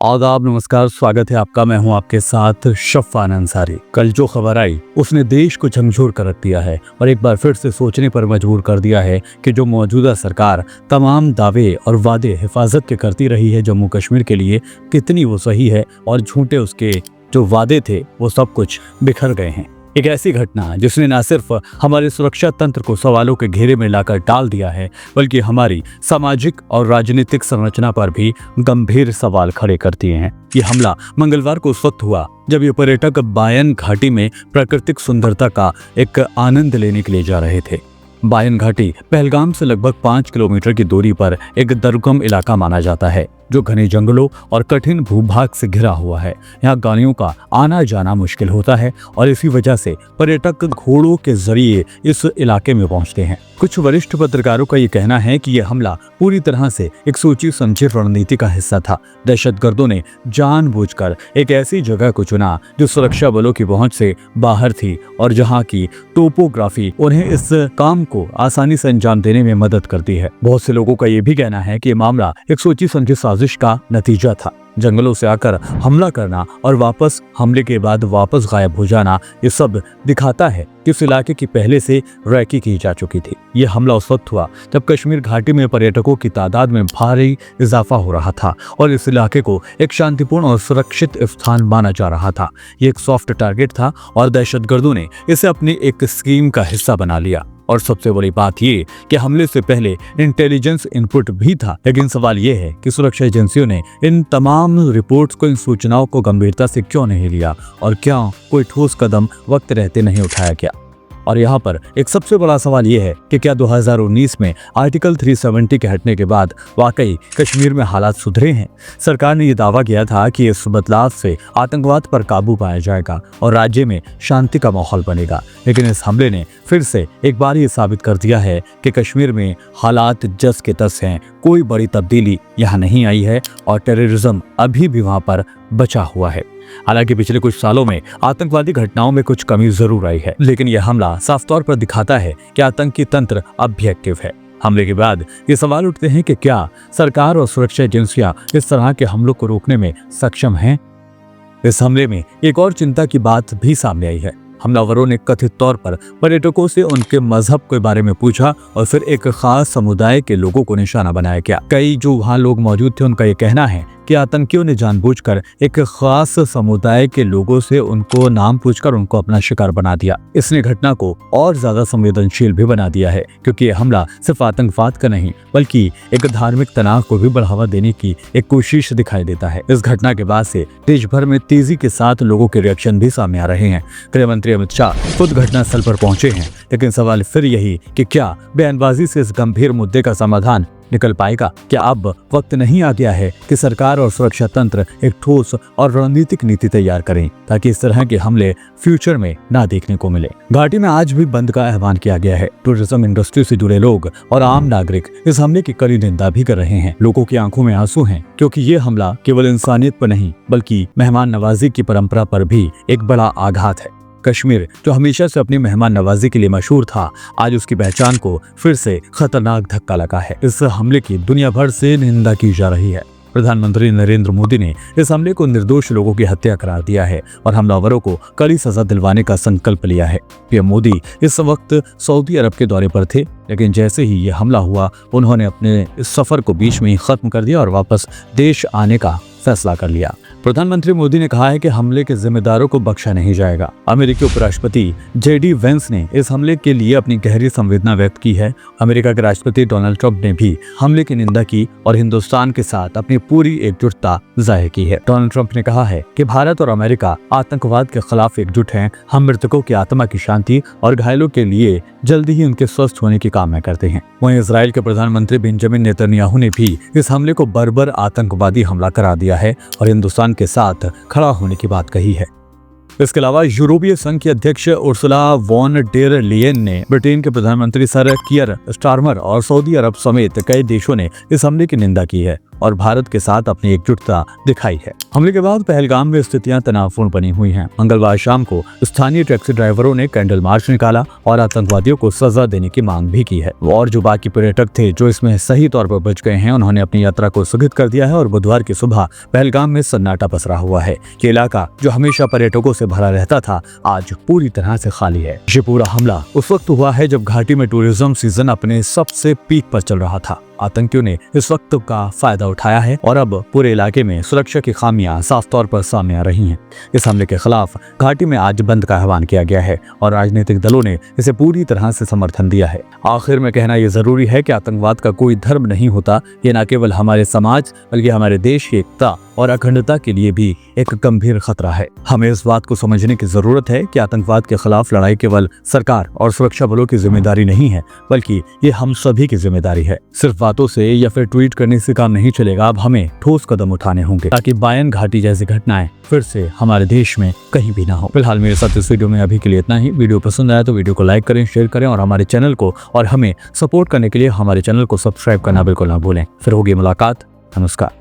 आदाब, नमस्कार, स्वागत है आपका। मैं हूं आपके साथ शफ़ान अंसारी। कल जो खबर आई उसने देश को झकझोर कर रख दिया है और एक बार फिर से सोचने पर मजबूर कर दिया है कि जो मौजूदा सरकार तमाम दावे और वादे हिफाजत के करती रही है जम्मू कश्मीर के लिए, कितनी वो सही है और झूठे उसके जो वादे थे वो सब कुछ बिखर गए हैं। एक ऐसी घटना जिसने न सिर्फ हमारे सुरक्षा तंत्र को सवालों के घेरे में लाकर डाल दिया है, बल्कि हमारी सामाजिक और राजनीतिक संरचना पर भी गंभीर सवाल खड़े कर दिए हैं। ये हमला मंगलवार को उस वक्त हुआ जब ये पर्यटक बायन घाटी में प्राकृतिक सुंदरता का एक आनंद लेने के लिए जा रहे थे। बायन घाटी पहलगाम से लगभग 5 किलोमीटर की दूरी पर एक दुर्गम इलाका माना जाता है जो घने जंगलों और कठिन भूभाग से घिरा हुआ है। यहाँ गाड़ियों का आना जाना मुश्किल होता है और इसी वजह से पर्यटक घोड़ों के जरिए इस इलाके में पहुंचते हैं। कुछ वरिष्ठ पत्रकारों का ये कहना है कि यह हमला पूरी तरह से एक सोची समझी रणनीति का हिस्सा था। दहशतगर्दों ने जानबूझकर एक ऐसी जगह को चुना जो सुरक्षा बलों की पहुंच से बाहर थी और जहां की टोपोग्राफी उन्हें इस काम को आसानी से अंजाम देने में मदद करती है। बहुत से लोगों का ये भी कहना है कि ये मामला एक सोची समझी साजिश का नतीजा था। जंगलों से आकर हमला करना और वापस हमले के बाद वापस गायब हो जाना, ये सब दिखाता है कि इस इलाके की पहले से रैकी की जा चुकी थी। ये हमला उस वक्त हुआ जब कश्मीर घाटी में पर्यटकों की तादाद में भारी इजाफा हो रहा था और इस इलाके को एक शांतिपूर्ण और सुरक्षित स्थान माना जा रहा था। ये एक सॉफ्ट टारगेट था और दहशतगर्दों ने इसे अपनी एक स्कीम का हिस्सा बना लिया। और सबसे बड़ी बात ये कि हमले से पहले इंटेलिजेंस इनपुट भी था। लेकिन सवाल ये है कि सुरक्षा एजेंसियों ने इन तमाम रिपोर्ट्स को, इन सूचनाओं को गंभीरता से क्यों नहीं लिया और क्या कोई ठोस कदम वक्त रहते नहीं उठाया गया। और यहाँ पर एक सबसे बड़ा सवाल ये है कि क्या 2019 में आर्टिकल 370 के हटने के बाद वाकई कश्मीर में हालात सुधरे हैं। सरकार ने यह दावा किया था कि इस बदलाव से आतंकवाद पर काबू पाया जाएगा और राज्य में शांति का माहौल बनेगा। लेकिन इस हमले ने फिर से एक बार ये साबित कर दिया है कि कश्मीर में हालात जस के तस हैं। कोई बड़ी तब्दीली यहाँ नहीं आई है और टेररिज्म अभी भी वहाँ पर बचा हुआ है। हालांकि पिछले कुछ सालों में आतंकवादी घटनाओं में कुछ कमी जरूर आई है, लेकिन यह हमला साफ तौर पर दिखाता है कि आतंकी तंत्र अब भी एक्टिव है। हमले के बाद ये सवाल उठते हैं कि क्या सरकार और सुरक्षा एजेंसियां इस तरह के हमलों को रोकने में सक्षम हैं? इस हमले में एक और चिंता की बात भी सामने आई है। हमलावरों ने कथित तौर पर पर्यटकों से उनके मजहब के बारे में पूछा और फिर एक खास समुदाय के लोगों को निशाना बनाया गया। कई जो वहाँ लोग मौजूद थे उनका ये कहना है कि आतंकियों ने जानबूझकर एक खास समुदाय के लोगों से उनको नाम पूछकर उनको अपना शिकार बना दिया। इसने घटना को और ज्यादा संवेदनशील भी बना दिया है, क्योंकि यह हमला सिर्फ आतंकवाद का नहीं बल्कि एक धार्मिक तनाव को भी बढ़ावा देने की एक कोशिश दिखाई देता है। इस घटना के बाद से देश भर में तेजी के साथ लोगों के रिएक्शन भी सामने आ रहे हैं। गृह मंत्री अमित शाह खुद घटनास्थल पर पहुंचे हैं, लेकिन सवाल फिर यही कि क्या बयानबाजी से इस गंभीर मुद्दे का समाधान निकल पाएगा? क्या अब वक्त नहीं आ गया है कि सरकार और सुरक्षा तंत्र एक ठोस और रणनीतिक नीति तैयार करें ताकि इस तरह के हमले फ्यूचर में ना देखने को मिले? घाटी में आज भी बंद का आह्वान किया गया है। टूरिज्म इंडस्ट्री से जुड़े लोग और आम नागरिक इस हमले की कड़ी निंदा भी कर रहे हैं। लोगों की आंखों में आंसू हैं, क्योंकि ये हमला केवल इंसानियत पर नहीं बल्कि मेहमान नवाजी की परंपरा पर भी एक बड़ा आघात है। कश्मीर जो हमेशा से अपनी मेहमान नवाजी के लिए मशहूर था, आज उसकी पहचान को फिर से खतरनाक धक्का लगा है। इस हमले की दुनिया भर से निंदा की जा रही है। प्रधानमंत्री नरेंद्र मोदी ने इस हमले को निर्दोष लोगों की हत्या करार दिया है और हमलावरों को कड़ी सजा दिलवाने का संकल्प लिया है। पीएम मोदी इस वक्त सऊदी अरब के दौरे पर थे, लेकिन जैसे ही ये हमला हुआ उन्होंने अपने इस सफर को बीच में ही खत्म कर दिया और वापस देश आने का फैसला कर लिया। प्रधानमंत्री मोदी ने कहा है कि हमले के जिम्मेदारों को बख्शा नहीं जाएगा। अमेरिकी उपराष्ट्रपति जेडी वेंस ने इस हमले के लिए अपनी गहरी संवेदना व्यक्त की है। अमेरिका के राष्ट्रपति डोनाल्ड ट्रंप ने भी हमले की निंदा की और हिंदुस्तान के साथ अपनी पूरी एकजुटता जाहिर की है। डोनाल्ड ट्रंप ने कहा है कि भारत और अमेरिका आतंकवाद के खिलाफ एकजुट हैं। हम मृतकों की आत्मा की शांति और घायलों के लिए जल्दी ही उनके स्वस्थ होने की कामना करते हैं। वहीं इजराइल के प्रधानमंत्री बेंजामिन नेतन्याहू ने भी इस हमले को बर्बर आतंकवादी हमला करार दिया है और हिंदुस्तान के साथ खड़ा होने की बात कही है। इसके अलावा यूरोपीय संघ की अध्यक्ष उर्सुला वॉन डेर लियन ने ब्रिटेन के प्रधानमंत्री सर कियर स्टारमर और सऊदी अरब समेत कई देशों ने इस हमले की निंदा की है। और भारत के साथ अपनी एकजुटता दिखाई है। हमले के बाद पहलगाम में स्थितियां तनावपूर्ण बनी हुई हैं। मंगलवार शाम को स्थानीय टैक्सी ड्राइवरों ने कैंडल मार्च निकाला और आतंकवादियों को सजा देने की मांग भी की है। और जो बाकी पर्यटक थे जो इसमें सही तौर पर बच गए हैं, उन्होंने अपनी यात्रा को स्थगित कर दिया है और बुधवार की सुबह पहलगाम में सन्नाटा पसरा हुआ है। ये इलाका जो हमेशा पर्यटकों से भरा रहता था, आज पूरी तरह से खाली है। ये पूरा हमला उस वक्त हुआ है जब घाटी में टूरिज्म सीजन अपने सबसे पीक पर चल रहा था। आतंकियों ने इस वक्त का फायदा उठाया है और अब पूरे इलाके में सुरक्षा की खामियां साफ तौर पर सामने आ रही हैं। इस हमले के खिलाफ घाटी में आज बंद का आह्वान किया गया है और राजनीतिक दलों ने इसे पूरी तरह से समर्थन दिया है। आखिर में कहना यह जरूरी है कि आतंकवाद का कोई धर्म नहीं होता। ये न केवल हमारे समाज बल्कि हमारे देश की एकता और अखंडता के लिए भी एक गंभीर खतरा है। हमें इस बात को समझने की जरूरत है कि आतंकवाद के खिलाफ लड़ाई केवल सरकार और सुरक्षा बलों की जिम्मेदारी नहीं है, बल्कि ये हम सभी की जिम्मेदारी है। सिर्फ बातों से या फिर ट्वीट करने से काम नहीं चलेगा। अब हमें ठोस कदम उठाने होंगे ताकि बायन घाटी जैसी घटनाएं फिर से हमारे देश में कहीं भी ना हो। फिलहाल मेरे साथ इस वीडियो में अभी के लिए इतना ही। वीडियो पसंद आया तो वीडियो को लाइक करें, शेयर करें और हमारे चैनल को और हमें सपोर्ट करने के लिए हमारे चैनल को सब्सक्राइब करना बिल्कुल ना भूलें। फिर होगी मुलाकात। नमस्कार।